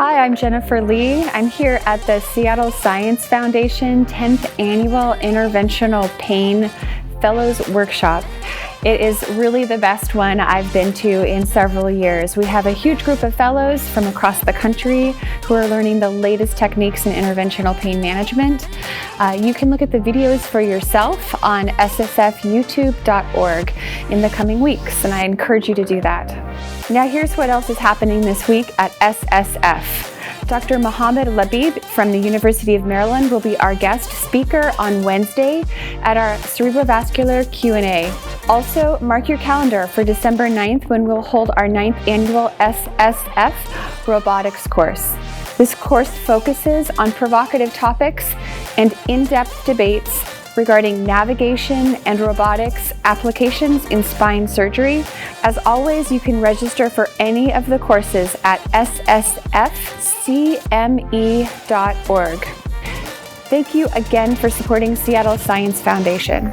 Hi, I'm Jennifer Lee. I'm here at the Seattle Science Foundation 10th Annual Interventional Pain Fellows Workshop. It is really the best one I've been to in several years. We have a huge group of fellows from across the country who are learning the latest techniques in interventional pain management. You can look at the videos for yourself on ssfyoutube.org in the coming weeks, and I encourage you to do that. Now here's what else is happening this week at SSF. Dr. Mohammed Labib from the University of Maryland will be our guest speaker on Wednesday at our cerebrovascular Q&A. Also, mark your calendar for December 9th when we'll hold our 9th annual SSF robotics course. This course focuses on provocative topics and in-depth debates regarding navigation and robotics applications in spine surgery. As always, you can register for any of the courses at ssfcme.org. Thank you again for supporting Seattle Science Foundation.